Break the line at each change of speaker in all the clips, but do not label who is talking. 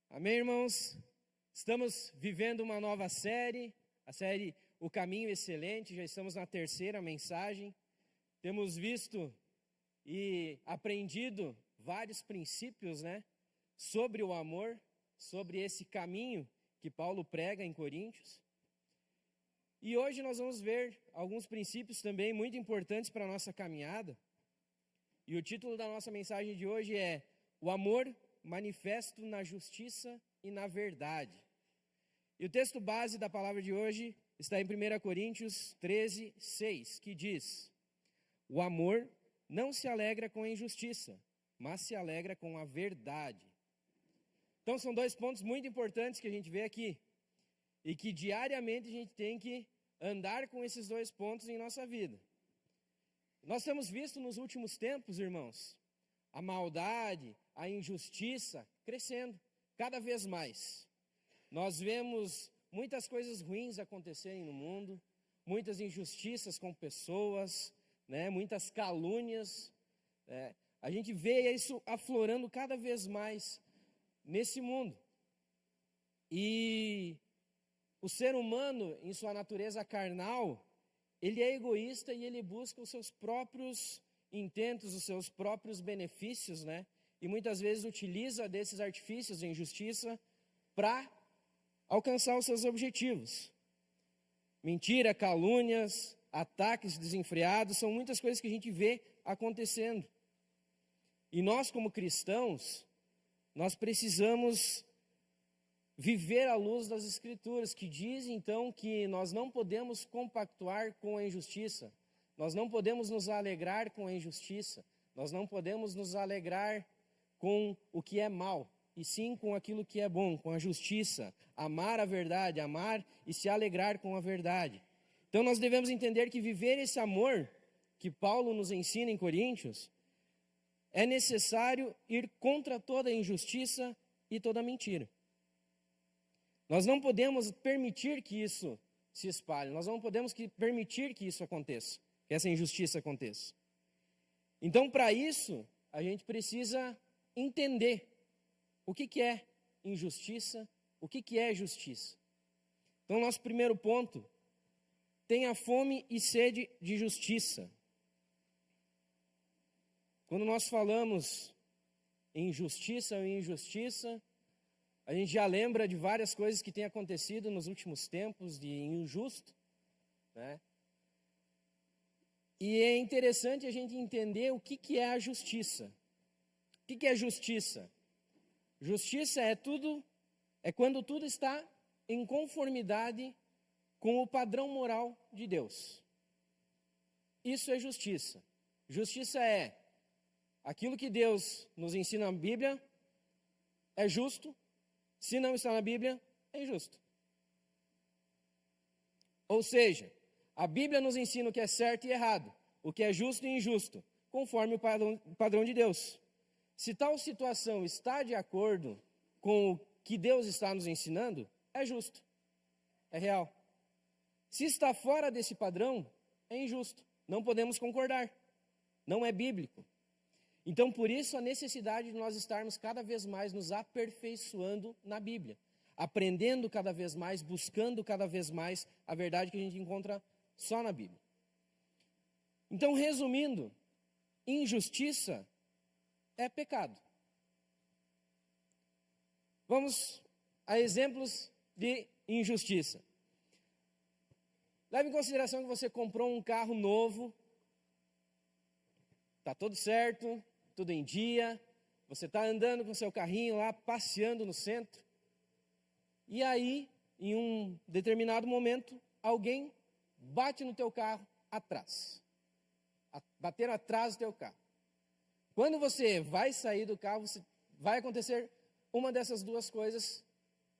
Amém, irmãos? Estamos vivendo uma nova série, a série O Caminho Excelente, já estamos na terceira mensagem. Temos visto e aprendido vários princípios, sobre o amor, sobre esse caminho que Paulo prega em Coríntios. E hoje nós vamos ver alguns princípios também muito importantes para a nossa caminhada. E o título da nossa mensagem de hoje é O Amor Manifesto na Justiça e na Verdade. E o texto base da palavra de hoje está em 1 Coríntios 13, 6, que diz: O amor não se alegra com a injustiça, mas se alegra com a verdade. Então são dois pontos muito importantes que a gente vê aqui. E que diariamente a gente tem que andar com esses dois pontos em nossa vida. Nós temos visto nos últimos tempos, irmãos, a maldade, a injustiça crescendo cada vez mais. Nós vemos muitas coisas ruins acontecerem no mundo, muitas injustiças com pessoas, muitas calúnias. A gente vê isso aflorando cada vez mais nesse mundo. E o ser humano, em sua natureza carnal, ele é egoísta e ele busca os seus próprios intentos, os seus próprios benefícios, e muitas vezes utiliza desses artifícios de injustiça para alcançar os seus objetivos. Mentira, calúnias, ataques desenfreados, são muitas coisas que a gente vê acontecendo. E nós, como cristãos, nós precisamos viver à luz das Escrituras, que diz então que nós não podemos compactuar com a injustiça, nós não podemos nos alegrar com a injustiça, nós não podemos nos alegrar com o que é mal, e sim com aquilo que é bom, com a justiça, amar a verdade, amar e se alegrar com a verdade. Então nós devemos entender que viver esse amor que Paulo nos ensina em Coríntios, é necessário ir contra toda a injustiça e toda a mentira. Nós não podemos permitir que isso se espalhe, nós não podemos permitir que isso aconteça, que essa injustiça aconteça. Então, para isso, a gente precisa entender o que é injustiça, o que é justiça. Então, nosso primeiro ponto, tenha fome e sede de justiça. Quando nós falamos em justiça ou injustiça, a gente já lembra de várias coisas que têm acontecido nos últimos tempos de injusto, E é interessante a gente entender o que é a justiça. O que é justiça? Justiça é quando tudo está em conformidade com o padrão moral de Deus. Isso é justiça. Justiça é aquilo que Deus nos ensina na Bíblia, é justo. Se não está na Bíblia, é injusto. Ou seja, a Bíblia nos ensina o que é certo e errado, o que é justo e injusto, conforme o padrão de Deus. Se tal situação está de acordo com o que Deus está nos ensinando, é justo, é real. Se está fora desse padrão, é injusto, não podemos concordar, não é bíblico. Então, por isso, a necessidade de nós estarmos cada vez mais nos aperfeiçoando na Bíblia, aprendendo cada vez mais, buscando cada vez mais a verdade que a gente encontra só na Bíblia. Então, resumindo, injustiça é pecado. Vamos a exemplos de injustiça. Leve em consideração que você comprou um carro novo, está tudo certo, tudo em dia, você está andando com seu carrinho lá, passeando no centro, e aí, em um determinado momento, alguém bate no teu carro atrás. Bateram atrás do teu carro. Quando você vai sair do carro, vai acontecer uma dessas duas coisas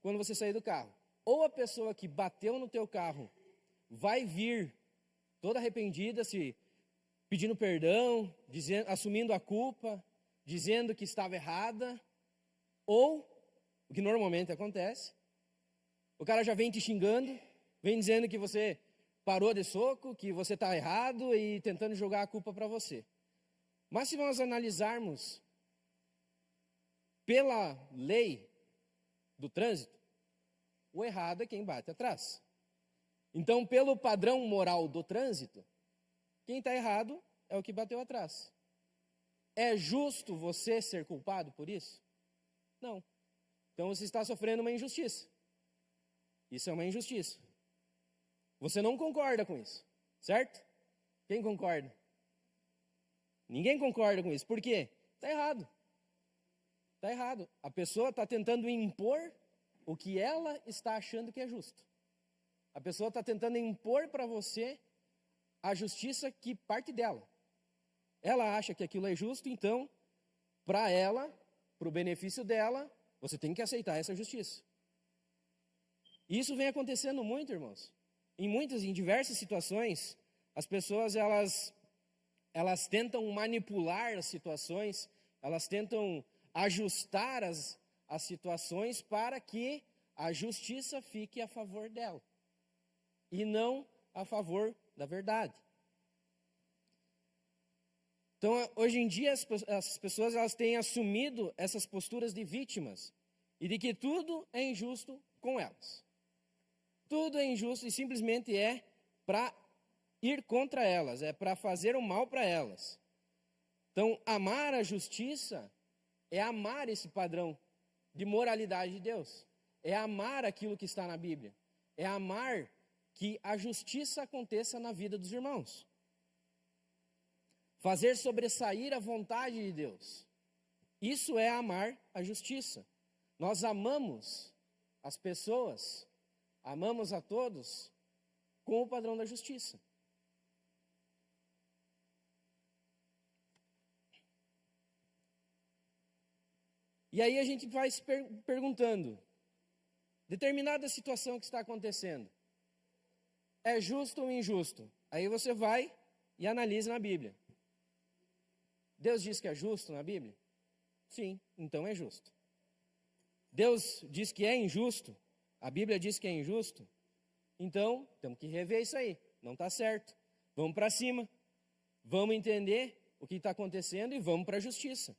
quando você sair do carro. Ou a pessoa que bateu no teu carro vai vir toda arrependida, pedindo perdão, assumindo a culpa, dizendo que estava errada, ou, o que normalmente acontece, o cara já vem te xingando, vem dizendo que você parou de soco, que você está errado e tentando jogar a culpa para você. Mas se nós analisarmos pela lei, do trânsito, o errado é quem bate atrás. Então, pelo padrão moral do trânsito, quem está errado é o que bateu atrás. É justo você ser culpado por isso? Não. Então você está sofrendo uma injustiça. Isso é uma injustiça. Você não concorda com isso, certo? Quem concorda? Ninguém concorda com isso. Por quê? Está errado. Está errado. A pessoa está tentando impor o que ela está achando que é justo. A pessoa está tentando impor para você a justiça que parte dela. Ela acha que aquilo é justo, então, para ela, para o benefício dela, você tem que aceitar essa justiça. E isso vem acontecendo muito, irmãos. Em diversas situações, as pessoas, elas tentam manipular as situações, elas tentam ajustar as situações para que a justiça fique a favor dela e não a favor da verdade. Então, hoje em dia, as pessoas elas têm assumido essas posturas de vítimas e de que tudo é injusto com elas. Tudo é injusto e simplesmente é para ir contra elas, é para fazer o mal para elas. Então, amar a justiça é amar esse padrão de moralidade de Deus. É amar aquilo que está na Bíblia. É amar que a justiça aconteça na vida dos irmãos. Fazer sobressair a vontade de Deus. Isso é amar a justiça. Nós amamos as pessoas, amamos a todos com o padrão da justiça. E aí a gente vai se perguntando, determinada situação que está acontecendo, é justo ou injusto? Aí você vai e analisa na Bíblia. Deus diz que é justo na Bíblia? Sim, então é justo. Deus diz que é injusto? A Bíblia diz que é injusto? Então, temos que rever isso aí. Não está certo. Vamos para cima. Vamos entender o que está acontecendo e vamos para a justiça.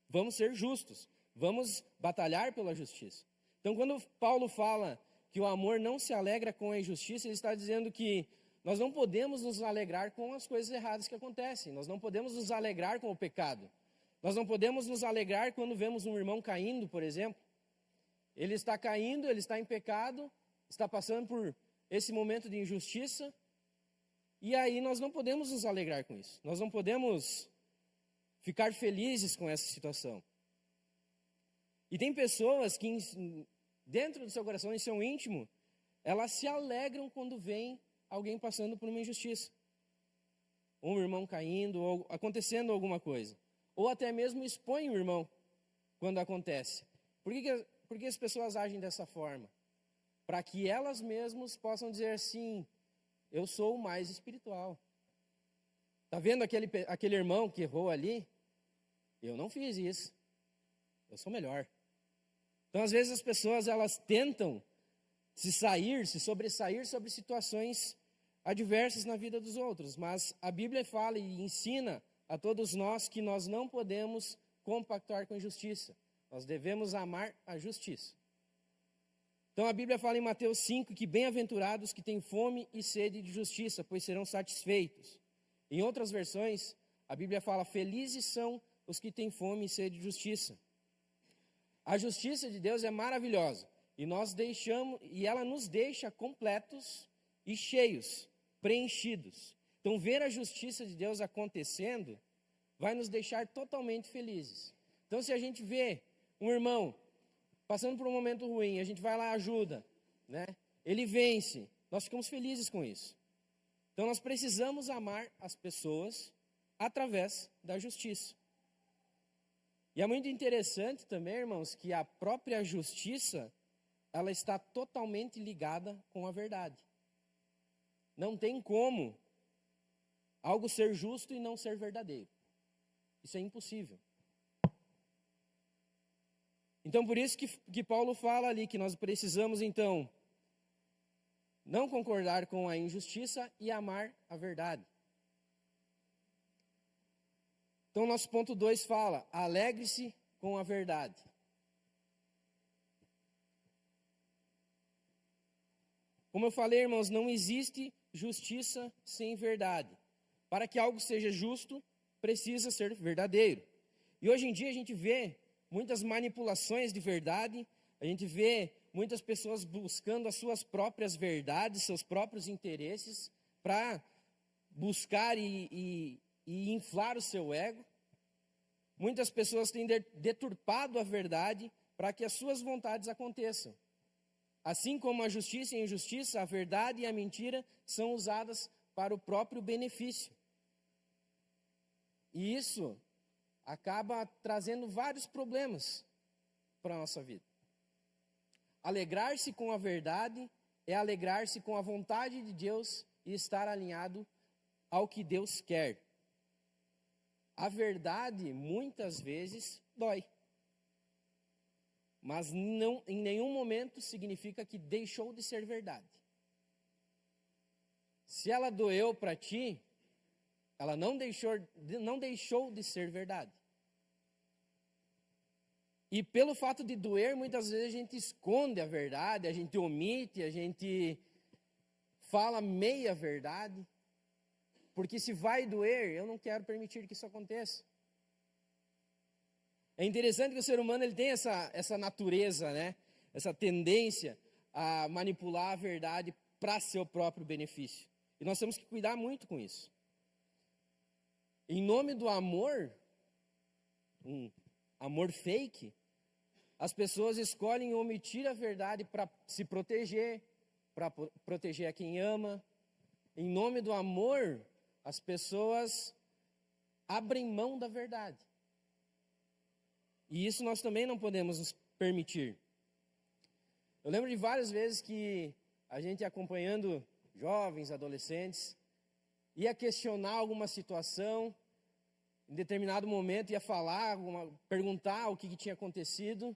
Vamos ser justos. Vamos batalhar pela justiça. Então, quando Paulo fala que o amor não se alegra com a injustiça, ele está dizendo que nós não podemos nos alegrar com as coisas erradas que acontecem. Nós não podemos nos alegrar com o pecado. Nós não podemos nos alegrar quando vemos um irmão caindo, por exemplo. Ele está caindo, ele está em pecado, está passando por esse momento de injustiça. E aí nós não podemos nos alegrar com isso. Nós não podemos ficar felizes com essa situação. E tem pessoas que, dentro do seu coração, em seu íntimo, elas se alegram quando veem alguém passando por uma injustiça. Um irmão caindo, ou acontecendo alguma coisa. Ou até mesmo expõe o irmão quando acontece. Por que as pessoas agem dessa forma? Para que elas mesmas possam dizer assim, eu sou o mais espiritual. Está vendo aquele irmão que errou ali? Eu não fiz isso. Eu sou melhor. Então, às vezes, as pessoas elas tentam se sobressair sobre situações adversas na vida dos outros. Mas a Bíblia fala e ensina a todos nós que nós não podemos compactuar com a injustiça. Nós devemos amar a justiça. Então, a Bíblia fala em Mateus 5 que bem-aventurados que têm fome e sede de justiça, pois serão satisfeitos. Em outras versões, a Bíblia fala, felizes são os que têm fome e sede de justiça. A justiça de Deus é maravilhosa e ela nos deixa completos e cheios, preenchidos. Então, ver a justiça de Deus acontecendo vai nos deixar totalmente felizes. Então, se a gente vê um irmão passando por um momento ruim, a gente vai lá e ajuda, né? Ele vence, nós ficamos felizes com isso. Então, nós precisamos amar as pessoas através da justiça. E é muito interessante também, irmãos, que a própria justiça, ela está totalmente ligada com a verdade. Não tem como algo ser justo e não ser verdadeiro. Isso é impossível. Então, por isso que Paulo fala ali que nós precisamos, então, não concordar com a injustiça e amar a verdade. Então, nosso ponto 2 fala, alegre-se com a verdade. Como eu falei, irmãos, não existe justiça sem verdade. Para que algo seja justo, precisa ser verdadeiro. E hoje em dia a gente vê muitas manipulações de verdade, a gente vê muitas pessoas buscando as suas próprias verdades, seus próprios interesses, para buscar e inflar o seu ego. Muitas pessoas têm deturpado a verdade para que as suas vontades aconteçam. Assim como a justiça e a injustiça, a verdade e a mentira são usadas para o próprio benefício. E isso acaba trazendo vários problemas para a nossa vida. Alegrar-se com a verdade é alegrar-se com a vontade de Deus e estar alinhado ao que Deus quer. A verdade, muitas vezes, dói. Mas não, em nenhum momento significa que deixou de ser verdade. Se ela doeu para ti, ela não deixou de ser verdade. E pelo fato de doer, muitas vezes a gente esconde a verdade, a gente omite, a gente fala meia verdade. Porque se vai doer, eu não quero permitir que isso aconteça. É interessante que o ser humano ele tem essa natureza, né? Essa tendência a manipular a verdade para seu próprio benefício. E nós temos que cuidar muito com isso. Em nome do amor, um amor fake, as pessoas escolhem omitir a verdade para se proteger, para proteger a quem ama. Em nome do amor, as pessoas abrem mão da verdade. E isso nós também não podemos nos permitir. Eu lembro de várias vezes que a gente acompanhando jovens, adolescentes, ia questionar alguma situação, em determinado momento ia falar, perguntar o que tinha acontecido,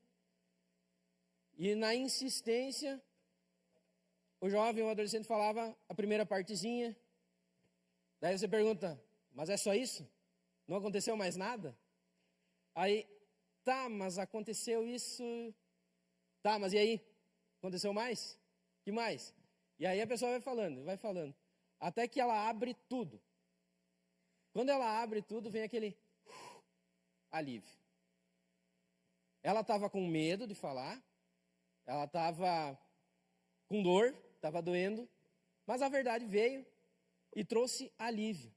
e na insistência, o jovem ou o adolescente falava a primeira partezinha, daí você pergunta, mas é só isso? Não aconteceu mais nada? Aí, tá, mas aconteceu isso, tá, mas e aí? Aconteceu mais? Que mais? E aí a pessoa vai falando, até que ela abre tudo. Quando ela abre tudo, vem aquele alívio. Ela estava com medo de falar, ela estava com dor, estava doendo, mas a verdade veio e trouxe alívio.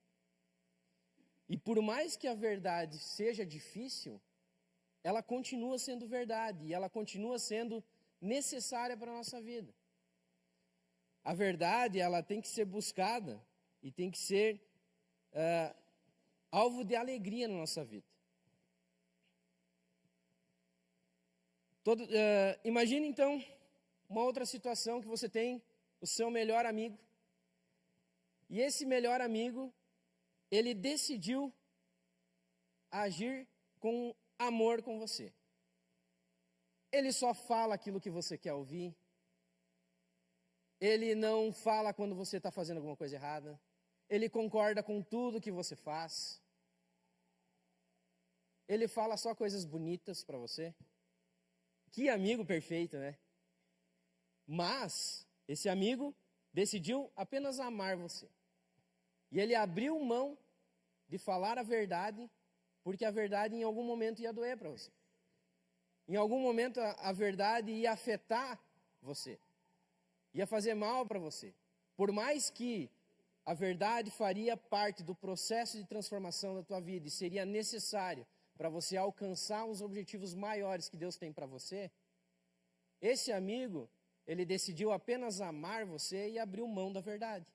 E por mais que a verdade seja difícil, ela continua sendo verdade e ela continua sendo necessária para a nossa vida. A verdade, ela tem que ser buscada e tem que ser alvo de alegria na nossa vida. Imagine então uma outra situação que você tem o seu melhor amigo e esse melhor amigo, ele decidiu agir com amor com você. Ele só fala aquilo que você quer ouvir. Ele não fala quando você está fazendo alguma coisa errada. Ele concorda com tudo que você faz. Ele fala só coisas bonitas para você. Que amigo perfeito, né? Mas esse amigo decidiu apenas amar você. E ele abriu mão de falar a verdade, porque a verdade em algum momento ia doer para você. Em algum momento a verdade ia afetar você. Ia fazer mal para você. Por mais que a verdade faria parte do processo de transformação da tua vida e seria necessário para você alcançar os objetivos maiores que Deus tem para você, esse amigo, ele decidiu apenas amar você e abriu mão da verdade.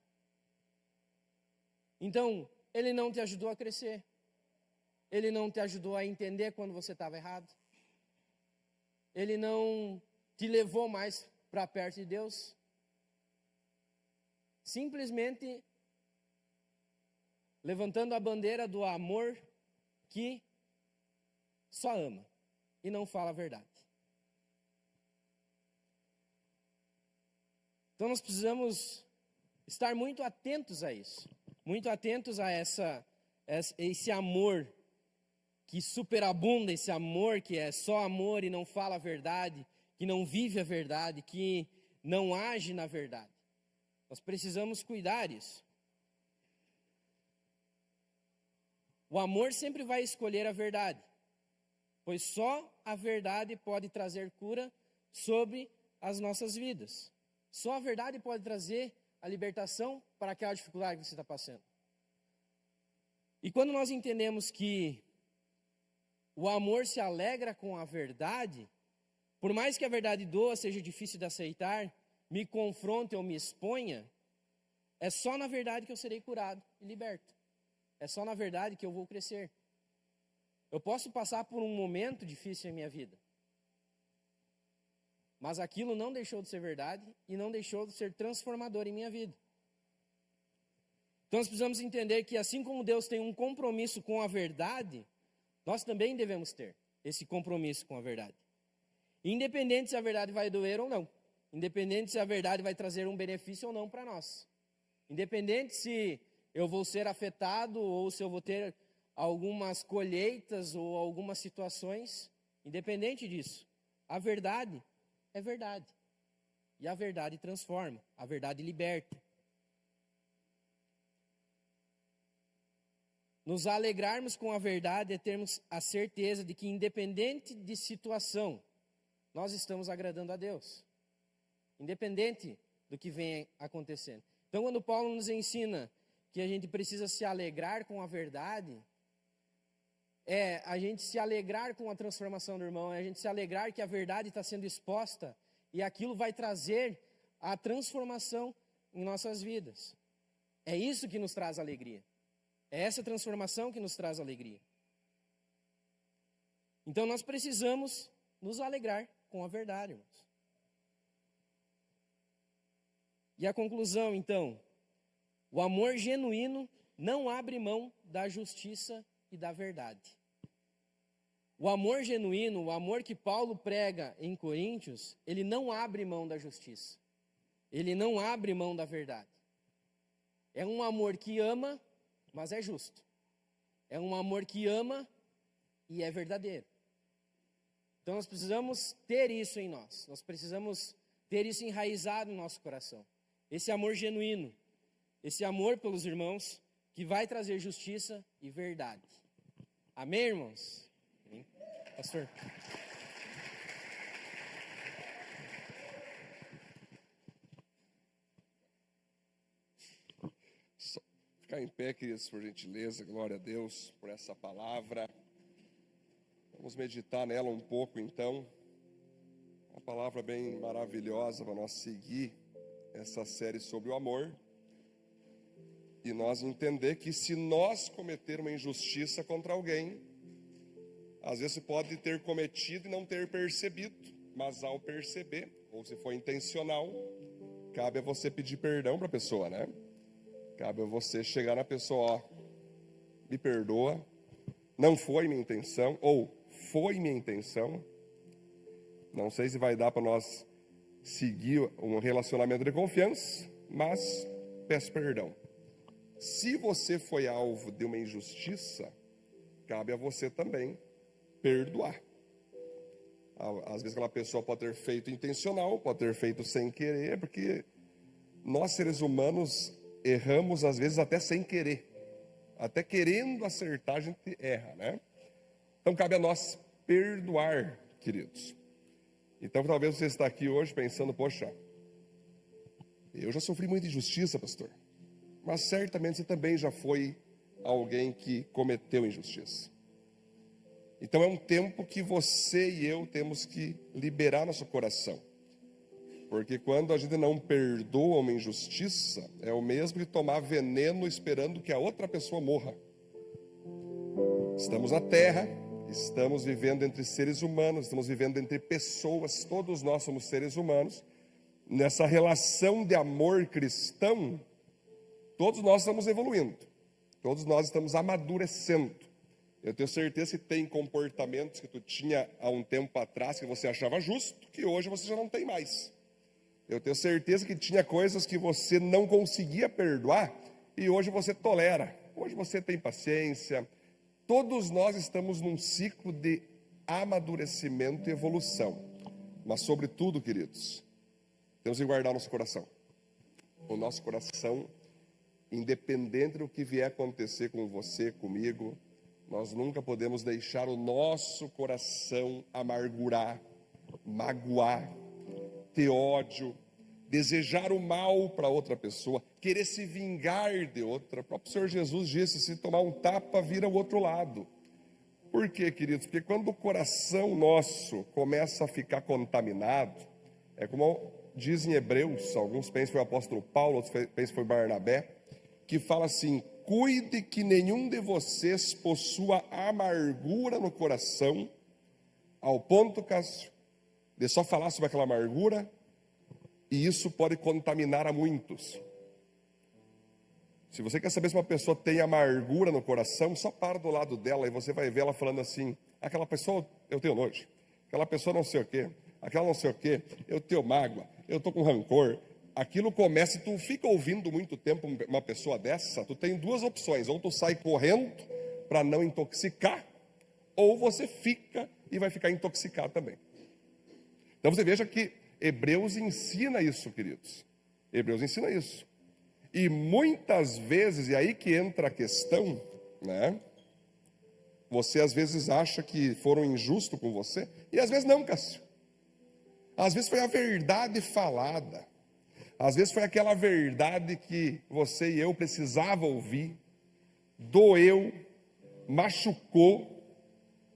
Então, ele não te ajudou a crescer. Ele não te ajudou a entender quando você estava errado. Ele não te levou mais para perto de Deus. Simplesmente levantando a bandeira do amor que só ama e não fala a verdade. Então nós precisamos estar muito atentos a isso, muito atentos a esse amor que superabunda, esse amor que é só amor e não fala a verdade, que não vive a verdade, que não age na verdade. Nós precisamos cuidar disso. O amor sempre vai escolher a verdade, pois só a verdade pode trazer cura sobre as nossas vidas. Só a verdade pode trazer a libertação para aquela dificuldade que você está passando. E quando nós entendemos que o amor se alegra com a verdade, por mais que a verdade doa, seja difícil de aceitar, me confronte ou me exponha, é só na verdade que eu serei curado e liberto. É só na verdade que eu vou crescer. Eu posso passar por um momento difícil em minha vida, mas aquilo não deixou de ser verdade e não deixou de ser transformador em minha vida. Então nós precisamos entender que assim como Deus tem um compromisso com a verdade, nós também devemos ter esse compromisso com a verdade. Independente se a verdade vai doer ou não. Independente se a verdade vai trazer um benefício ou não para nós. Independente se eu vou ser afetado ou se eu vou ter algumas colheitas ou algumas situações. Independente disso, a verdade é verdade. E a verdade transforma, a verdade liberta. Nos alegrarmos com a verdade é termos a certeza de que, independente de situação, nós estamos agradando a Deus. Independente do que vem acontecendo. Então, quando Paulo nos ensina que a gente precisa se alegrar com a verdade, é a gente se alegrar com a transformação do irmão, é a gente se alegrar que a verdade está sendo exposta e aquilo vai trazer a transformação em nossas vidas. É isso que nos traz alegria. É essa transformação que nos traz alegria. Então nós precisamos nos alegrar com a verdade, irmãos. E a conclusão, então, o amor genuíno não abre mão da justiça e da verdade. O amor genuíno, o amor que Paulo prega em Coríntios, ele não abre mão da justiça. Ele não abre mão da verdade. É um amor que ama, mas é justo. É um amor que ama e é verdadeiro. Então nós precisamos ter isso em nós. Nós precisamos ter isso enraizado no nosso coração. Esse amor genuíno. Esse amor pelos irmãos que vai trazer justiça e verdade. Amém, irmãos? Amém. Pastor.
Ficar em pé, queridos, por gentileza, glória a Deus por essa palavra. Vamos meditar nela um pouco, então. Uma palavra bem maravilhosa para nós seguir essa série sobre o amor. E nós entender que se nós cometer uma injustiça contra alguém, às vezes você pode ter cometido e não ter percebido, mas ao perceber, ou se for intencional, cabe a você pedir perdão para a pessoa, né? Cabe a você chegar na pessoa, ó, me perdoa, não foi minha intenção, ou foi minha intenção. Não sei se vai dar para nós seguir um relacionamento de confiança, mas peço perdão. Se você foi alvo de uma injustiça, cabe a você também perdoar. Às vezes aquela pessoa pode ter feito intencional, pode ter feito sem querer, porque nós seres humanos erramos às vezes até sem querer. Até querendo acertar a gente erra, né? Então cabe a nós perdoar, queridos. Então talvez você está aqui hoje pensando, poxa, eu já sofri muita injustiça, pastor. Mas certamente você também já foi alguém que cometeu injustiça. Então é um tempo que você e eu temos que liberar nosso coração. Porque quando a gente não perdoa uma injustiça, é o mesmo que tomar veneno esperando que a outra pessoa morra. Estamos na terra, estamos vivendo entre seres humanos, estamos vivendo entre pessoas, todos nós somos seres humanos. Nessa relação de amor cristão, todos nós estamos evoluindo, todos nós estamos amadurecendo. Eu tenho certeza que tem comportamentos que tu tinha há um tempo atrás que você achava justo, que hoje você já não tem mais. Eu tenho certeza que tinha coisas que você não conseguia perdoar e hoje você tolera. Hoje você tem paciência. Todos nós estamos num ciclo de amadurecimento e evolução. Mas sobretudo, queridos, temos que guardar nosso coração. o nosso coração, independente do que vier acontecer com você, comigo, nós nunca podemos deixar o nosso coração amargurar, magoar, ter ódio, desejar o mal para outra pessoa, querer se vingar de outra. O próprio Senhor Jesus disse, se tomar um tapa, vira o outro lado. Por quê, queridos? Porque quando o coração nosso começa a ficar contaminado, é como diz em Hebreus, alguns pensam que foi o apóstolo Paulo, outros pensam que foi Barnabé, que fala assim, cuide que nenhum de vocês possua amargura no coração, ao ponto, Cássio, de só falar sobre aquela amargura, e isso pode contaminar a muitos. Se você quer saber se uma pessoa tem amargura no coração, só para do lado dela e você vai ver ela falando assim, aquela pessoa eu tenho nojo, aquela pessoa não sei o quê, aquela não sei o quê, eu tenho mágoa, eu estou com rancor. Aquilo começa, tu fica ouvindo muito tempo uma pessoa dessa, tu tem duas opções, ou tu sai correndo para não intoxicar, ou você fica e vai ficar intoxicado também. Então você veja que Hebreus ensina isso, queridos. Hebreus ensina isso. E muitas vezes, e aí que entra a questão, né? Você às vezes acha que foram injustos com você, e às vezes não, Cássio. Às vezes foi a verdade falada. Às vezes foi aquela verdade que você e eu precisava ouvir, doeu, machucou,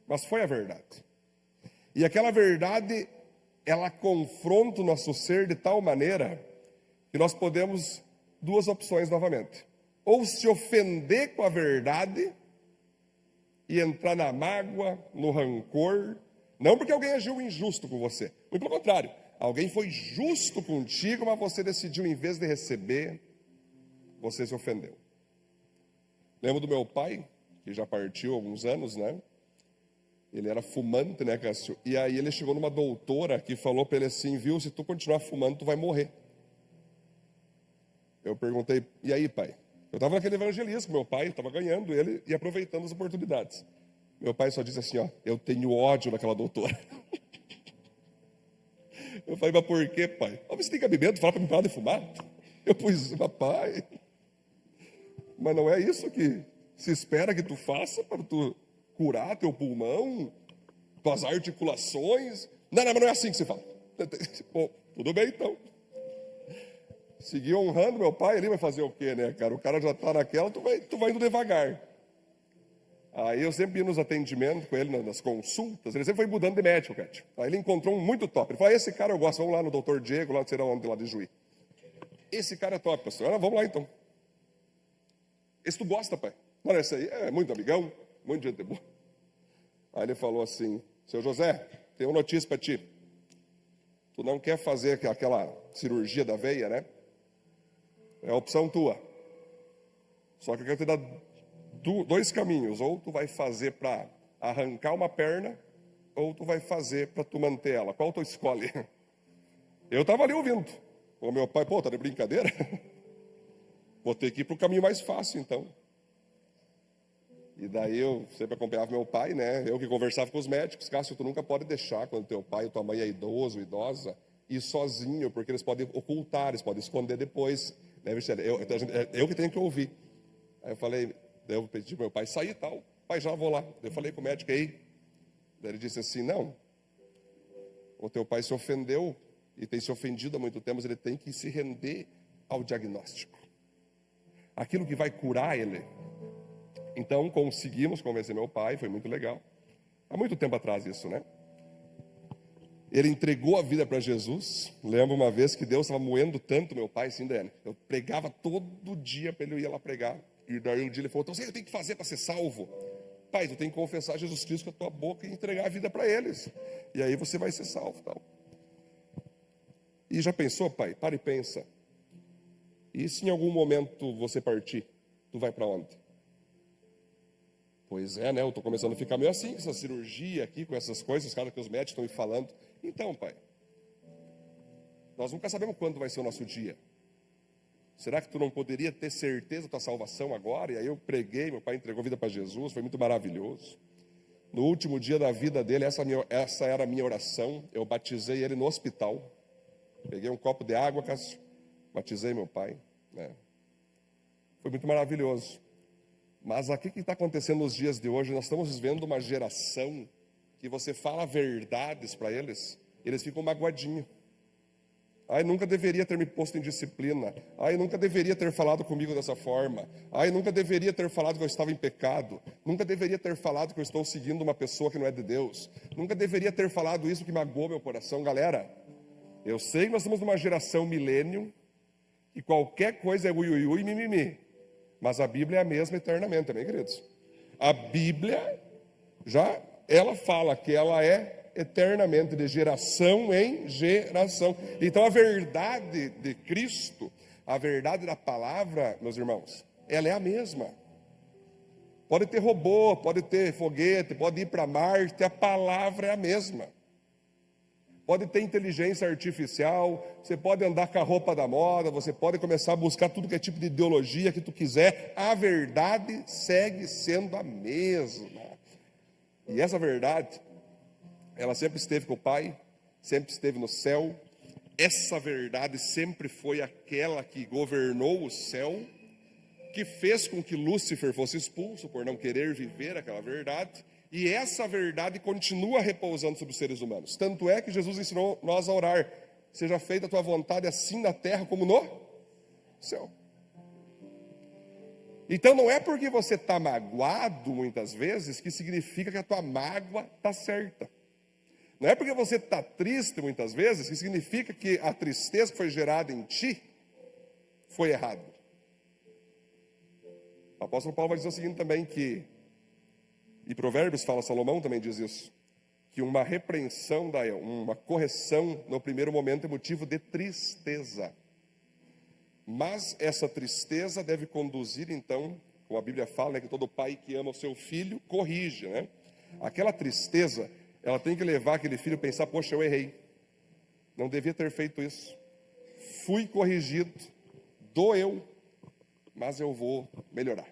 mas foi a verdade. E aquela verdade, ela confronta o nosso ser de tal maneira que nós podemos duas opções novamente. Ou se ofender com a verdade e entrar na mágoa, no rancor, não porque alguém agiu injusto com você, muito pelo contrário, alguém foi justo contigo, mas você decidiu, em vez de receber, você se ofendeu. Lembro do meu pai, que já partiu há alguns anos, né? Ele era fumante, né, Cássio? E aí ele chegou numa doutora que falou para ele assim, viu, se tu continuar fumando, tu vai morrer. Eu perguntei, e aí, pai? Eu estava naquele evangelismo, meu pai estava ganhando ele e aproveitando as oportunidades. Meu pai só disse assim, ó, eu tenho ódio naquela doutora. Eu falei, mas por quê, pai? Você tem cabimento, fala para me parar de fumar? Eu pus, papai, mas não é isso que se espera que tu faça para tu curar teu pulmão, tuas articulações? Não, mas não é assim que se fala. Bom, tudo bem então. Segui honrando meu pai, ele vai fazer o quê, né, cara? O cara já está naquela, tu vai indo devagar. Aí eu sempre ia nos atendimentos com ele, nas consultas, ele sempre foi mudando de médico, cara. Aí ele encontrou um muito top. Ele falou, esse cara eu gosto, vamos lá no doutor Diego, lá não sei onde, lá de Juí. Esse cara é top, pastor. Vamos lá então. Esse tu gosta, pai? Olha, esse aí é muito amigão, muito gente boa. Aí ele falou assim, seu José, tenho uma notícia para ti. Tu não quer fazer aquela cirurgia da veia, né? É a opção tua. Só que eu quero te dar dois caminhos. Ou tu vai fazer para arrancar uma perna, ou tu vai fazer para tu manter ela. Qual tu escolhe? Eu estava ali ouvindo. O meu pai, pô, tá de brincadeira? Vou ter que ir para o caminho mais fácil, então. E daí eu sempre acompanhava meu pai, né? Eu que conversava com os médicos. Cássio, tu nunca pode deixar, quando teu pai ou tua mãe é idoso, idosa, ir sozinho, porque eles podem ocultar, eles podem esconder depois. Eu que tenho que ouvir. Aí eu falei, eu pedi para meu pai sair e tal. Pai, já vou lá. Eu falei com o médico aí. Daí ele disse assim, não. O teu pai se ofendeu e tem se ofendido há muito tempo, mas ele tem que se render ao diagnóstico. Aquilo que vai curar ele. Então conseguimos convencer meu pai, foi muito legal. Há muito tempo atrás isso, né? Ele entregou a vida para Jesus. Lembro uma vez que Deus estava moendo tanto meu pai, assim, Dani. Eu pregava todo dia para ele, eu ia lá pregar. E daí um dia ele falou, então, o que eu tenho que fazer para ser salvo? Pai, tu tem que confessar Jesus Cristo com a tua boca e entregar a vida para eles. E aí você vai ser salvo, tal. E já pensou, pai? Para e pensa. E se em algum momento você partir, tu vai para onde? Pois é, né? Eu estou começando a ficar meio assim, com essa cirurgia aqui, com essas coisas, cara, que os médicos estão me falando. Então, pai, nós nunca sabemos quando vai ser o nosso dia. Será que tu não poderia ter certeza da tua salvação agora? E aí eu preguei, meu pai entregou a vida para Jesus, foi muito maravilhoso. No último dia da vida dele, essa era a minha oração. Eu batizei ele no hospital. Peguei um copo de água, Cássio, batizei meu pai, né? Foi muito maravilhoso. Mas aqui que está acontecendo nos dias de hoje, nós estamos vivendo uma geração que você fala verdades para eles, eles ficam magoadinhos. Ai, nunca deveria ter me posto em disciplina. Ai, nunca deveria ter falado comigo dessa forma. Ai, nunca deveria ter falado que eu estava em pecado. Nunca deveria ter falado que eu estou seguindo uma pessoa que não é de Deus. Nunca deveria ter falado isso que magoou meu coração. Galera, eu sei que nós estamos numa geração milênio e qualquer coisa é ui, ui, ui, mimimi. Mas a Bíblia é a mesma eternamente, amém, queridos? A Bíblia, ela fala que ela é eternamente, de geração em geração. Então a verdade de Cristo, a verdade da palavra, meus irmãos, ela é a mesma. Pode ter robô, pode ter foguete, pode ir para Marte, a palavra é a mesma. Pode ter inteligência artificial, você pode andar com a roupa da moda, você pode começar a buscar tudo que é tipo de ideologia que tu quiser, a verdade segue sendo a mesma. E essa verdade, ela sempre esteve com o Pai, sempre esteve no céu. Essa verdade sempre foi aquela que governou o céu, que fez com que Lúcifer fosse expulso por não querer viver aquela verdade. E essa verdade continua repousando sobre os seres humanos. Tanto é que Jesus ensinou nós a orar: seja feita a tua vontade assim na terra como no céu. Então não é porque você está magoado muitas vezes que significa que a tua mágoa está certa. Não é porque você está triste muitas vezes que significa que a tristeza que foi gerada em ti foi errada. O apóstolo Paulo vai dizer o seguinte também, e Provérbios fala, Salomão também diz isso, que uma repreensão, uma correção no primeiro momento é motivo de tristeza. Mas essa tristeza deve conduzir então, como a Bíblia fala, né, que todo pai que ama o seu filho corrige, né? Aquela tristeza, ela tem que levar aquele filho a pensar: poxa, eu errei, não devia ter feito isso, fui corrigido, doeu, mas eu vou melhorar.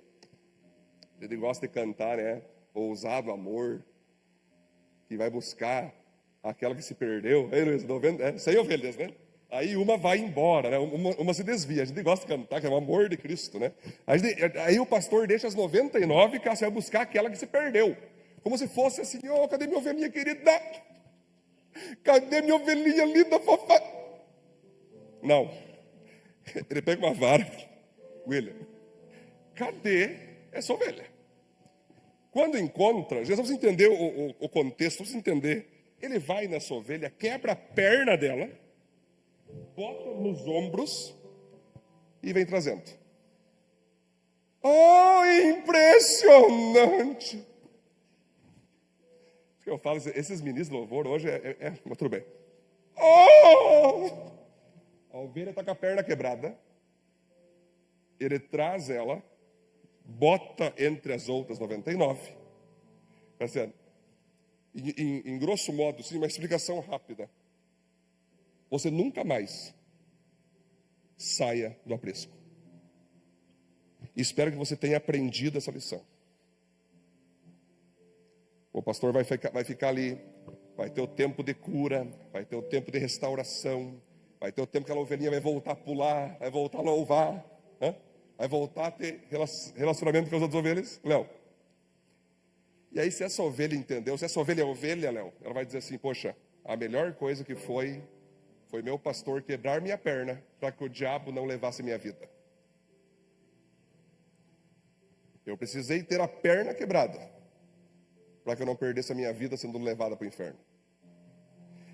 Ele gosta de cantar, né? Ousado amor, que vai buscar aquela que se perdeu. Ei, Luiz, estou vendo? 100 ovelhas, né? Aí uma vai embora, né? Uma se desvia. A gente gosta de cantar, que é o amor de Cristo, né? Aí o pastor deixa as 99 e vai buscar aquela que se perdeu. Como se fosse assim: oh, cadê minha ovelhinha querida? Cadê minha ovelhinha linda, fofa? Não. Ele pega uma vara, William. Cadê essa ovelha? Quando encontra, Jesus precisa entender o contexto, precisa entender. Ele vai nessa ovelha, quebra a perna dela, bota nos ombros e vem trazendo. Oh, impressionante! Eu falo, esses ministros de louvor hoje mas tudo bem. Oh! A ovelha está com a perna quebrada, ele traz ela, bota entre as outras 99. Percebe? Em grosso modo, sim, uma explicação rápida. Você nunca mais saia do aprisco. Espero que você tenha aprendido essa lição. O pastor vai ficar ali, vai ter o tempo de cura, vai ter o tempo de restauração, vai ter o tempo que aquela ovelhinha vai voltar a pular, vai voltar a louvar, né? Vai voltar a ter relacionamento com as outras ovelhas, Léo. E aí, se essa ovelha entendeu, se essa ovelha é ovelha, Léo, ela vai dizer assim: poxa, a melhor coisa que foi meu pastor quebrar minha perna para que o diabo não levasse minha vida. Eu precisei ter a perna quebrada para que eu não perdesse a minha vida sendo levada para o inferno.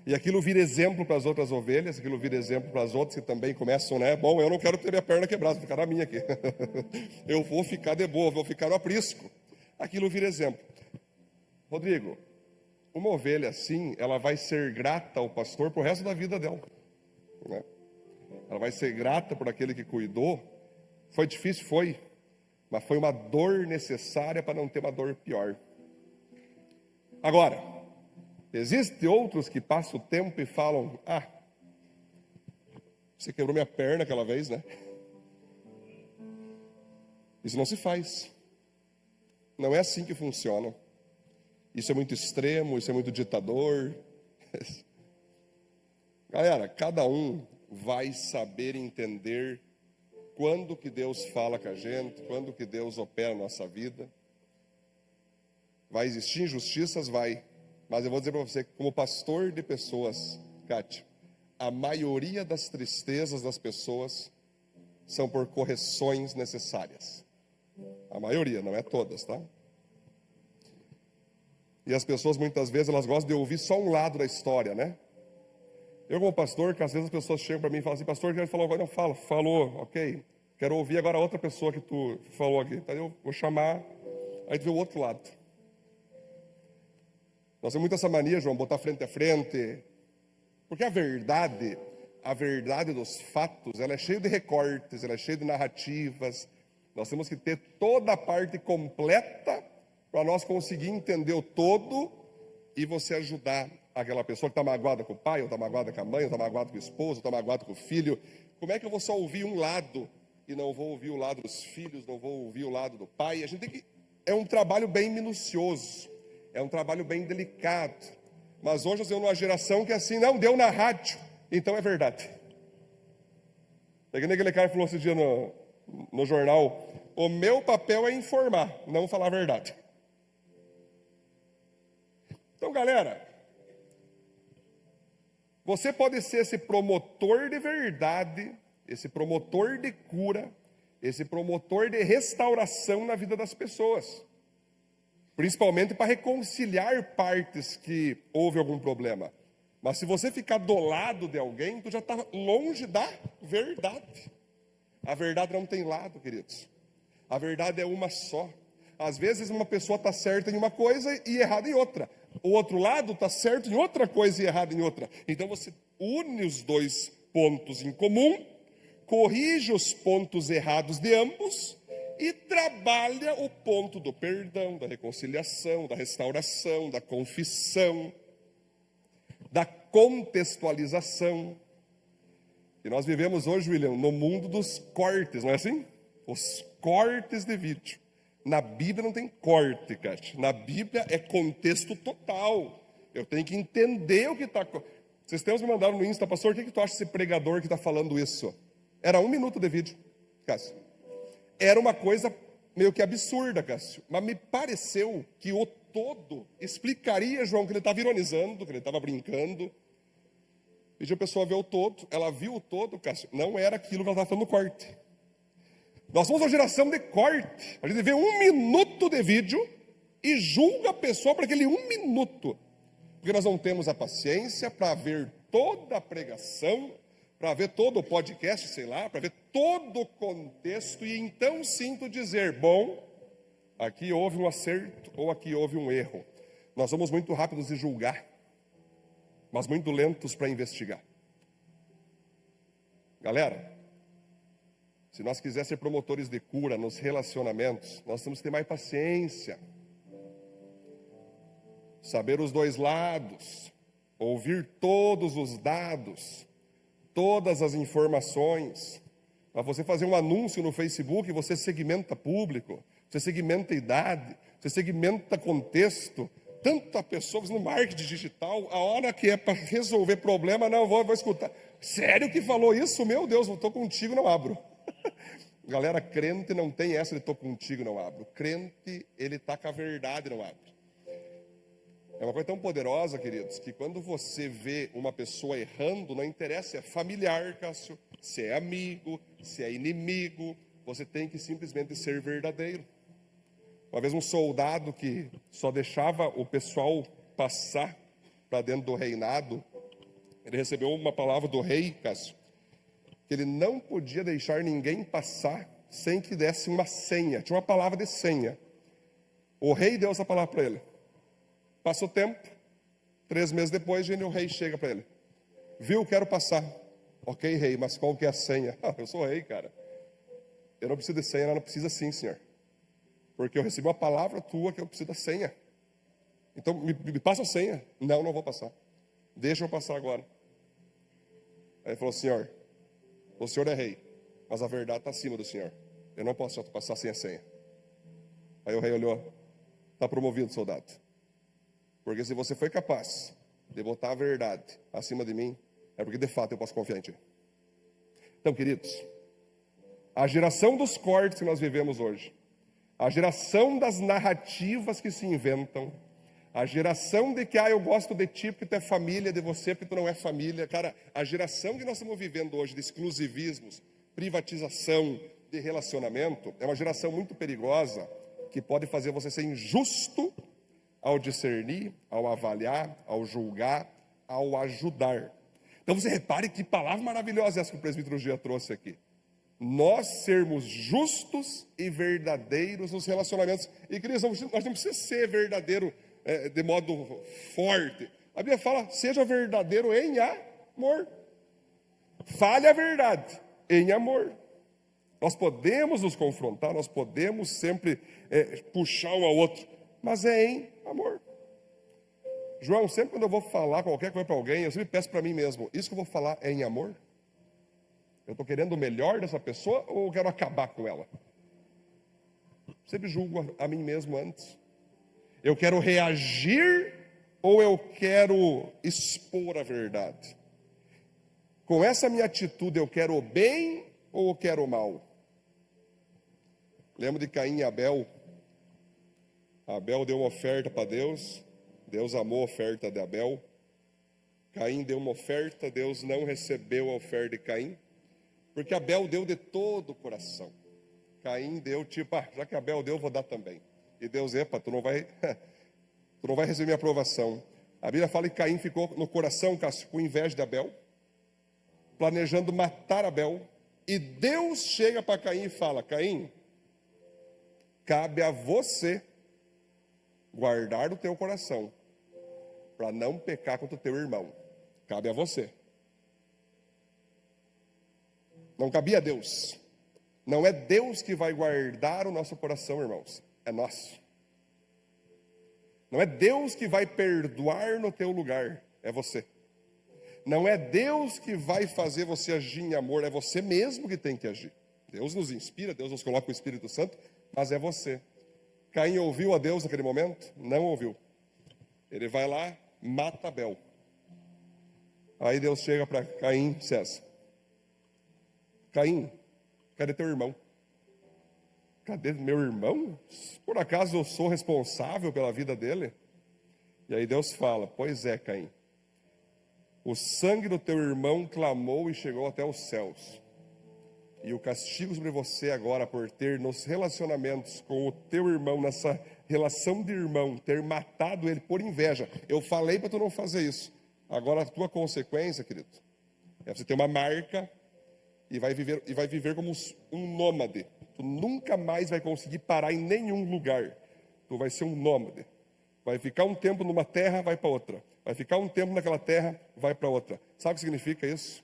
E aquilo vira exemplo para as outras ovelhas, aquilo vira exemplo para as outras que também começam, né? Bom, eu não quero ter minha perna quebrada, vou ficar na minha aqui. Eu vou ficar de boa, vou ficar no aprisco. Aquilo vira exemplo. Rodrigo, uma ovelha assim, ela vai ser grata ao pastor pro resto da vida dela, né? Ela vai ser grata por aquele que cuidou. Foi difícil? Foi. Mas foi uma dor necessária para não ter uma dor pior. Agora, existem outros que passam o tempo e falam: ah, você quebrou minha perna aquela vez, né? Isso não se faz. Não é assim que funciona. Isso é muito extremo, isso é muito ditador. Galera, cada um vai saber entender quando que Deus fala com a gente, quando que Deus opera na nossa vida. Vai existir injustiças? Vai. Mas eu vou dizer para você, como pastor de pessoas, Cátia, a maioria das tristezas das pessoas são por correções necessárias. A maioria, não é todas, tá? E as pessoas, muitas vezes, elas gostam de ouvir só um lado da história, né? Eu, como pastor, que às vezes as pessoas chegam para mim e falam assim, pastor, quero falar agora. Não, falou, ok. Quero ouvir agora a outra pessoa que tu falou aqui. Então eu vou chamar, aí tu vê o outro lado. Nós temos muito essa mania, João, botar frente a frente. Porque a verdade dos fatos, ela é cheia de recortes, ela é cheia de narrativas. Nós temos que ter toda a parte completa para nós conseguir entender o todo e você ajudar aquela pessoa que está magoada com o pai, ou está magoada com a mãe, ou está magoada com o esposo, ou está magoada com o filho. Como é que eu vou só ouvir um lado e não vou ouvir o lado dos filhos, não vou ouvir o lado do pai? A gente tem que... É um trabalho bem minucioso, é um trabalho bem delicado. Mas hoje nós temos uma geração que é assim, não, deu na rádio, então é verdade. É que nem aquele cara que falou esse dia no jornal, o meu papel é informar, não falar a verdade. Então, galera, você pode ser esse promotor de verdade, esse promotor de cura, esse promotor de restauração na vida das pessoas. Principalmente para reconciliar partes que houve algum problema. Mas se você ficar do lado de alguém, tu já está longe da verdade. A verdade não tem lado, queridos. A verdade é uma só. Às vezes uma pessoa está certa em uma coisa e errada em outra. O outro lado está certo em outra coisa e errado em outra. Então você une os dois pontos em comum, corrige os pontos errados de ambos e trabalha o ponto do perdão, da reconciliação, da restauração, da confissão, da contextualização. E nós vivemos hoje, William, no mundo dos cortes, não é assim? Os cortes de vídeo. Na Bíblia não tem corte, Cátia. Na Bíblia é contexto total. Eu tenho que entender o que está... Vocês têm me mandaram no Insta, pastor, o que tu acha desse pregador que está falando isso? Era 1 minuto de vídeo, Cássio. Era uma coisa meio que absurda, Cássio. Mas me pareceu que o todo explicaria, João, que ele estava ironizando, que ele estava brincando. Pediu a pessoa ver o todo. Ela viu o todo, Cássio. Não era aquilo que ela estava falando no corte. Nós somos uma geração de corte. A gente vê 1 minuto de vídeo e julga a pessoa por aquele 1 minuto. Porque nós não temos a paciência para ver toda a pregação, para ver todo o podcast, sei lá, para ver todo o contexto e então sinto dizer, bom, aqui houve um acerto ou aqui houve um erro. Nós somos muito rápidos de julgar, mas muito lentos para investigar. Galera, se nós quisermos ser promotores de cura nos relacionamentos, nós temos que ter mais paciência. Saber os dois lados, ouvir todos os dados, todas as informações. Para você fazer um anúncio no Facebook, você segmenta público, você segmenta idade, você segmenta contexto. Tanta pessoas no marketing digital, a hora que é para resolver problema, não, vou escutar. Sério que falou isso? Meu Deus, eu estou contigo, não abro. Galera, crente não tem essa de estou contigo, não abro. Crente, ele está com a verdade, não abre. É uma coisa tão poderosa, queridos, que quando você vê uma pessoa errando, não interessa se é familiar, Cássio, se é amigo, se é inimigo, você tem que simplesmente ser verdadeiro. Uma vez um soldado que só deixava o pessoal passar para dentro do reinado, ele recebeu uma palavra do rei, Cássio, que ele não podia deixar ninguém passar sem que desse uma senha. Tinha uma palavra de senha. O rei deu essa palavra para ele. Passou tempo, 3 meses depois, o rei chega para ele. Viu, quero passar. Ok, rei, mas qual que é a senha? Eu sou rei, cara. Eu não preciso de senha, não precisa sim, senhor. Porque eu recebi uma palavra tua que eu preciso da senha. Então, me passa a senha. Não vou passar. Deixa eu passar agora. Aí ele falou, senhor, o senhor é rei, mas a verdade está acima do senhor. Eu não posso passar sem a senha. Aí o rei olhou, está promovido, soldado. Porque se você foi capaz de botar a verdade acima de mim, é porque de fato eu posso confiar em ti. Então, queridos, a geração dos cortes que nós vivemos hoje, a geração das narrativas que se inventam, a geração de que, eu gosto de ti porque tu é família, de você porque tu não é família. Cara, a geração que nós estamos vivendo hoje de exclusivismos, privatização de relacionamento, é uma geração muito perigosa, que pode fazer você ser injusto ao discernir, ao avaliar, ao julgar, ao ajudar. Então você repare que palavra maravilhosa essa que o presbítero Gia trouxe aqui. Nós sermos justos e verdadeiros nos relacionamentos. E, queridos, nós não precisamos ser verdadeiro de modo forte. A Bíblia fala, seja verdadeiro em amor. Fale a verdade em amor. Nós podemos nos confrontar, nós podemos sempre puxar um ao outro, mas é em amor. João, sempre quando eu vou falar qualquer coisa para alguém, eu sempre peço para mim mesmo, isso que eu vou falar é em amor? Eu estou querendo o melhor dessa pessoa ou eu quero acabar com ela? Sempre julgo a mim mesmo antes. Eu quero reagir ou eu quero expor a verdade? Com essa minha atitude, eu quero o bem ou eu quero o mal? Lembro de Caim e Abel. Abel deu uma oferta para Deus. Deus amou a oferta de Abel. Caim deu uma oferta, Deus não recebeu a oferta de Caim, porque Abel deu de todo o coração. Caim deu tipo, já que Abel deu, vou dar também. E Deus, tu não vai receber minha aprovação. A Bíblia fala que Caim ficou no coração, com inveja de Abel, planejando matar Abel. E Deus chega para Caim e fala, Caim, cabe a você guardar o teu coração, para não pecar contra o teu irmão. Cabe a você. Não cabia a Deus. Não é Deus que vai guardar o nosso coração, irmãos. É nosso. Não é Deus que vai perdoar no teu lugar. É você. Não é Deus que vai fazer você agir em amor. É você mesmo que tem que agir. Deus nos inspira, Deus nos coloca o Espírito Santo, mas é você. Caim ouviu a Deus naquele momento? Não ouviu. Ele vai lá, mata Abel. Aí Deus chega para Caim, César. Caim, cadê teu irmão? Cadê meu irmão? Por acaso eu sou responsável pela vida dele? E aí Deus fala, pois é, Caim. O sangue do teu irmão clamou e chegou até os céus. E o castigo sobre você agora por ter nos relacionamentos com o teu irmão, nessa relação de irmão, ter matado ele por inveja. Eu falei para tu não fazer isso. Agora a tua consequência, querido, é você ter uma marca e vai viver como um nômade. Tu nunca mais vai conseguir parar em nenhum lugar. Tu vai ser um nômade. Vai ficar um tempo numa terra, vai para outra. Vai ficar um tempo naquela terra, vai para outra. Sabe o que significa isso?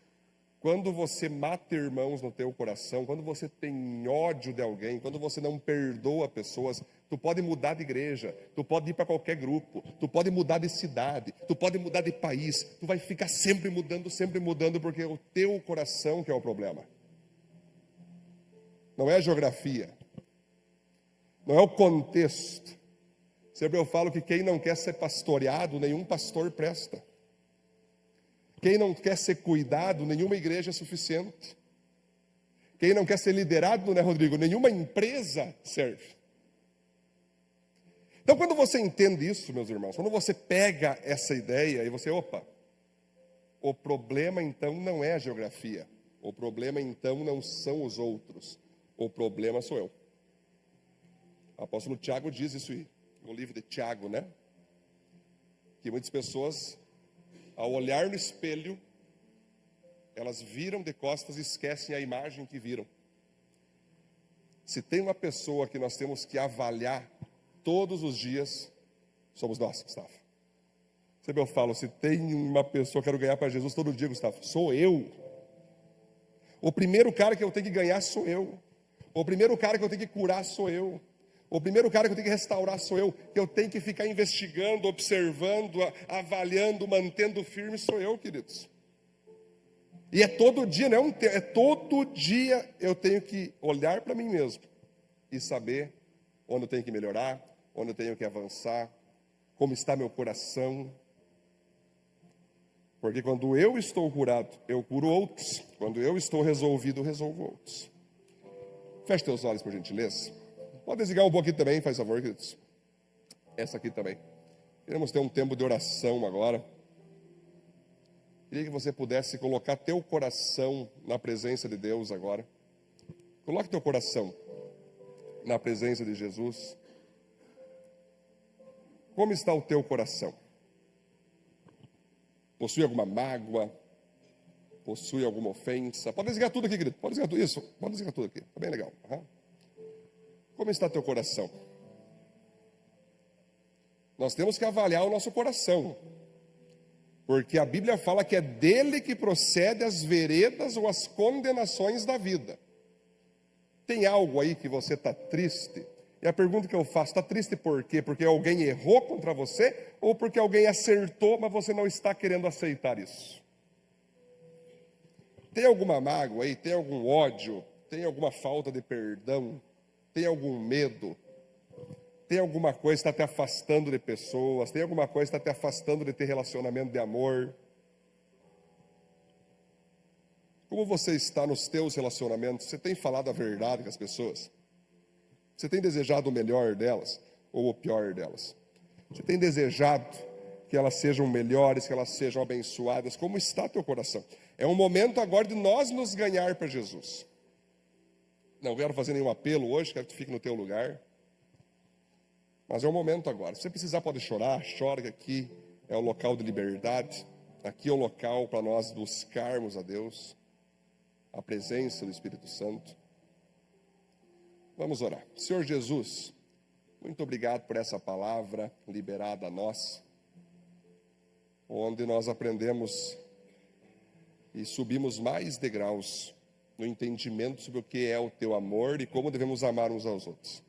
Quando você mata irmãos no teu coração, quando você tem ódio de alguém, quando você não perdoa pessoas, tu pode mudar de igreja, tu pode ir para qualquer grupo, tu pode mudar de cidade, tu pode mudar de país, tu vai ficar sempre mudando, porque é o teu coração que é o problema. Não é a geografia, não é o contexto. Sempre eu falo que quem não quer ser pastoreado, nenhum pastor presta. Quem não quer ser cuidado, nenhuma igreja é suficiente. Quem não quer ser liderado, né, Rodrigo? Nenhuma empresa serve. Então, quando você entende isso, meus irmãos, quando você pega essa ideia e você, o problema então não é a geografia. O problema então não são os outros. O problema sou eu. O apóstolo Tiago diz isso no livro de Tiago, né? Que muitas pessoas, ao olhar no espelho, elas viram de costas e esquecem a imagem que viram. Se tem uma pessoa que nós temos que avaliar todos os dias, somos nós, Gustavo. Sempre eu falo, se tem uma pessoa que eu quero ganhar para Jesus todo dia, Gustavo, sou eu. O primeiro cara que eu tenho que ganhar sou eu. O primeiro cara que eu tenho que curar sou eu. O primeiro cara que eu tenho que restaurar sou eu. Que eu tenho que ficar investigando, observando, avaliando, mantendo firme sou eu, queridos. E é todo dia, não é todo dia eu tenho que olhar para mim mesmo e saber onde eu tenho que melhorar, onde eu tenho que avançar, como está meu coração. Porque quando eu estou curado, eu curo outros. Quando eu estou resolvido, eu resolvo outros. Feche teus olhos, por gentileza. Pode desligar um pouquinho também, faz favor, queridos. Essa aqui também. Queremos ter um tempo de oração agora. Queria que você pudesse colocar teu coração na presença de Deus agora. Coloque teu coração na presença de Jesus. Como está o teu coração? Possui alguma mágoa? Possui alguma ofensa? Pode desligar tudo aqui, querido. Pode desligar tudo isso. Pode desligar tudo aqui. Está bem legal. Uhum. Como está teu coração? Nós temos que avaliar o nosso coração. Porque a Bíblia fala que é dele que procede as veredas ou as condenações da vida. Tem algo aí que você está triste? E a pergunta que eu faço, está triste por quê? Porque alguém errou contra você? Ou porque alguém acertou, mas você não está querendo aceitar isso? Tem alguma mágoa aí? Tem algum ódio? Tem alguma falta de perdão? Tem algum medo? Tem alguma coisa que está te afastando de pessoas? Tem alguma coisa que está te afastando de ter relacionamento de amor? Como você está nos teus relacionamentos? Você tem falado a verdade com as pessoas? Você tem desejado o melhor delas ou o pior delas? Você tem desejado que elas sejam melhores, que elas sejam abençoadas? Como está teu coração? É um momento agora de nós nos ganhar para Jesus. Não quero fazer nenhum apelo hoje, quero que tu fique no teu lugar. Mas é o momento agora. Se você precisar pode chorar, chora, que aqui é o local de liberdade. Aqui é o local para nós buscarmos a Deus, a presença do Espírito Santo. Vamos orar. Senhor Jesus, muito obrigado por essa palavra liberada a nós, onde nós aprendemos e subimos mais degraus no entendimento sobre o que é o teu amor e como devemos amar uns aos outros.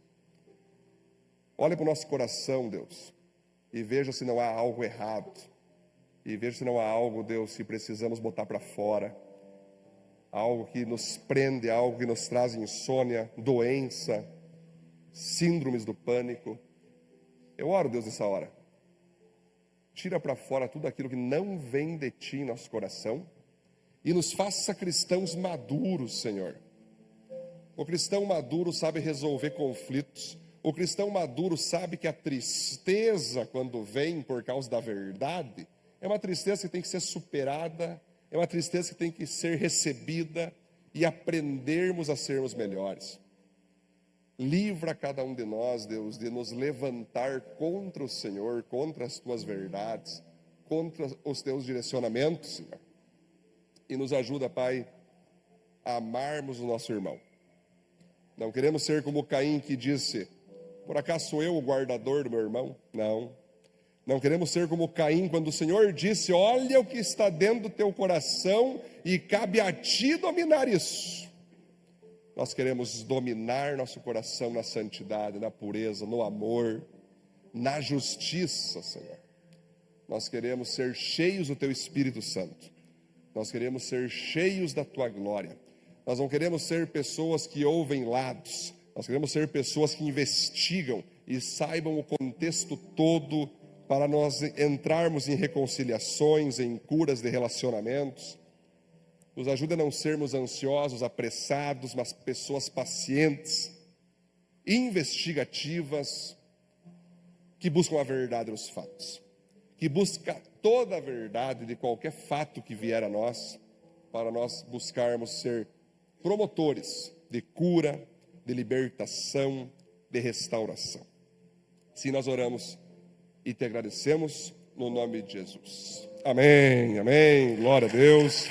Olha para o nosso coração, Deus, e veja se não há algo errado, e veja se não há algo, Deus, que precisamos botar para fora, algo que nos prende, algo que nos traz insônia, doença, síndromes do pânico. Eu oro, Deus, nessa hora. Tira para fora tudo aquilo que não vem de Ti em nosso coração e nos faça cristãos maduros, Senhor. O cristão maduro sabe resolver conflitos. O cristão maduro sabe que a tristeza, quando vem por causa da verdade, é uma tristeza que tem que ser superada, é uma tristeza que tem que ser recebida e aprendermos a sermos melhores. Livra cada um de nós, Deus, de nos levantar contra o Senhor, contra as Tuas verdades, contra os Teus direcionamentos, Senhor. E nos ajuda, Pai, a amarmos o nosso irmão. Não queremos ser como Caim, que disse: por acaso sou eu o guardador do meu irmão? Não. Não queremos ser como Caim, quando o Senhor disse: olha o que está dentro do teu coração e cabe a ti dominar isso. Nós queremos dominar nosso coração na santidade, na pureza, no amor, na justiça, Senhor. Nós queremos ser cheios do teu Espírito Santo. Nós queremos ser cheios da tua glória. Nós não queremos ser pessoas que ouvem lados. Nós queremos ser pessoas que investigam e saibam o contexto todo para nós entrarmos em reconciliações, em curas de relacionamentos. Nos ajuda a não sermos ansiosos, apressados, mas pessoas pacientes, investigativas, que buscam a verdade nos fatos, que buscam toda a verdade de qualquer fato que vier a nós, para nós buscarmos ser promotores de cura, de libertação, de restauração. Assim nós oramos e te agradecemos no nome de Jesus. Amém, amém, glória a Deus.